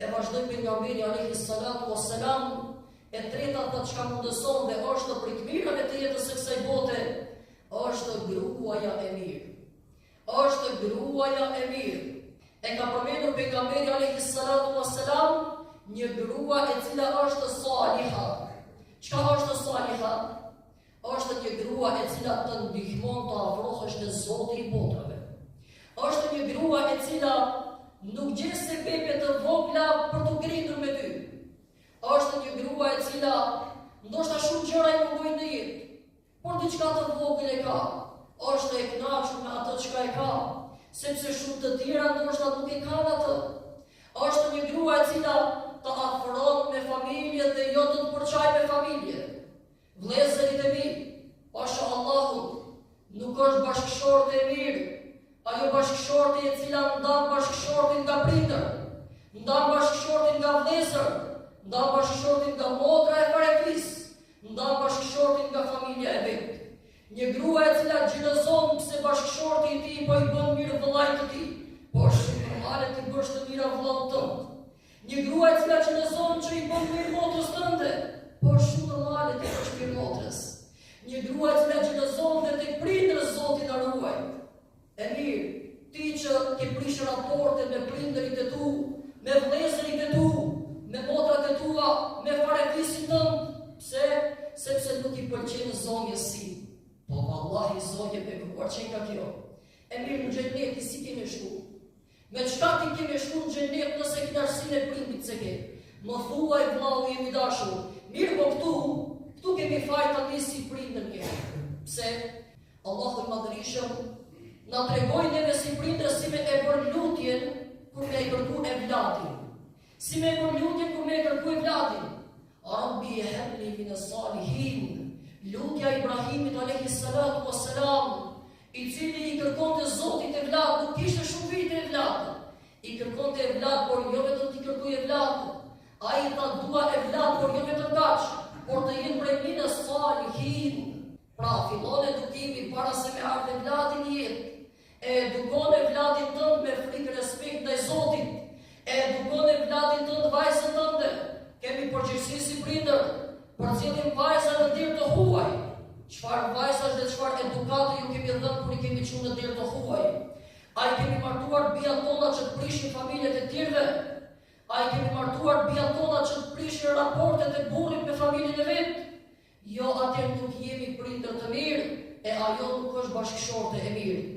E vazhdoi pejgamberi alayhi salatu wassalam, e treta atë çka mundëson dhe është për të mirëve të jetës së kësaj bote, është gruaja e mirë. Është gruaja e mirë. E ka përmendur pejgamberi alayhi salatu wassalam një grua e cila është saliha. Çka është saliha? Është një grua e cila të ndihmon të afrohesh te Zoti i botrave. Është një grua e cila nuk gjen sebepe të vogla për të ngritur me ty. Është një grua e cila ndoshta shumë gjëra i mungojnë në jetë, por diçka të vogël e ka. Është e kënaqur me atë çka e ka, sepse shumë të tjera ndoshta nuk e kanë atë. Është një grua e cila të afron me familje dhe jo të përçaj me familje. Vëllezërit e mi, pasha Allahut, nuk është bashkëshorte e mirë, ajo bashkëshorte e cila ndan bashkëshortin nga prindër, ndan bashkëshortin nga vëllezër, ndan bashkëshortin nga motra e farefis, ndan bashkëshortin nga familja e vet. Një grua e cila xhelozon pse bashkëshorti i tij po i bën mirë vëllait të tij, por shumë normale ti bësh të mira vëllaut tënd. Një grua e cila xhelozon që i bën mirë motrës tënde, por shumë normale ti bësh mirë motrës. Një grua e cila xhelozon dhe tek prindërit Zoti na ruaj. E mirë, ti që ke prish raporte me prindërit e tu, me vëllezërit e tu, me motrat e tua, me farefisin tënd, pse? Sepse nuk i pëlqen zonjës si. Po vallahi zonjë e bekuar që ka kjo. E mirë, në xhenet si kemi shku? Me çka ti kemi shku në xhenet nëse kënaqësinë e prindit se ke? Më thuaj vllau jemi dashur. Mirë, po këtu kemi fajta tani si prindër kemi. Pse? Allahu i Madhërisëm na tregoi neve si prindër si me e bën lutjen kur me e kërku e vllatin. Si me e bën lutjen kur me e kërku e vllatin. Rabbi habli min as-salihin. Lutja Ibrahimit alayhi salatu wassalam, i cili i kërkonte Zotit e vllatë, nuk kishte shumë vite e vllatë. I kërkonte e vllatë, por jo vetëm t'i kërkojë e vllatë. Ai tha dua e vllatë, por jo vetëm kaq, por të jenë prej minës salihin. Pra fillon edukimi para se me ardhe vllati në jetë. E edukon e vllatin tënd me frikë respekt ndaj Zotit. E edukon e vllatin tënd vajzën tënde. Kemi përgjegjësi si prindër. Përcjellim vajza në dirë të huaj. Çfarë vajzash dhe çfarë edukate ju kemi dhënë kur i kemi çuar në dirë të huaj? A i kemi martuar bijat tona që të prishin familjet e tjerëve? A i kemi martuar bijat tona që të prishin raportet e burrit me familjen e vet? Jo, atëherë nuk jemi prindër të mirë, e ajo nuk është bashkëshorte e mirë.